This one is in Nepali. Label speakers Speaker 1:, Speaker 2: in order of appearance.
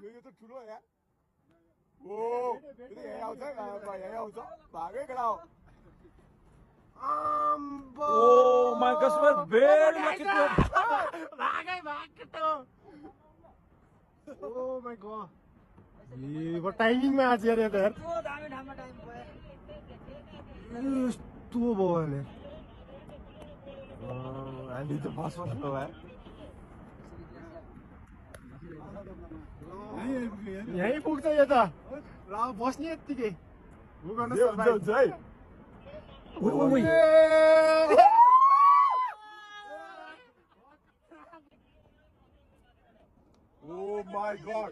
Speaker 1: यो त ठुलो यार ओ यही आउँछ यही आउँछ भागै केटा हो
Speaker 2: Oh my gosh, we're very lucky to have.
Speaker 1: भागै भाग केटा हो ओ माय गॉड ये वो टाइमिंग में आज यार यार
Speaker 3: तो दामी ठाममा टाइम भयो
Speaker 1: यस्तो भयो अहिले हामी त बस्नु भयो यही पुग्छ यो त ल बस्ने यतिकै उ गर्न हुन्छ है
Speaker 2: Wait.
Speaker 1: Oh my god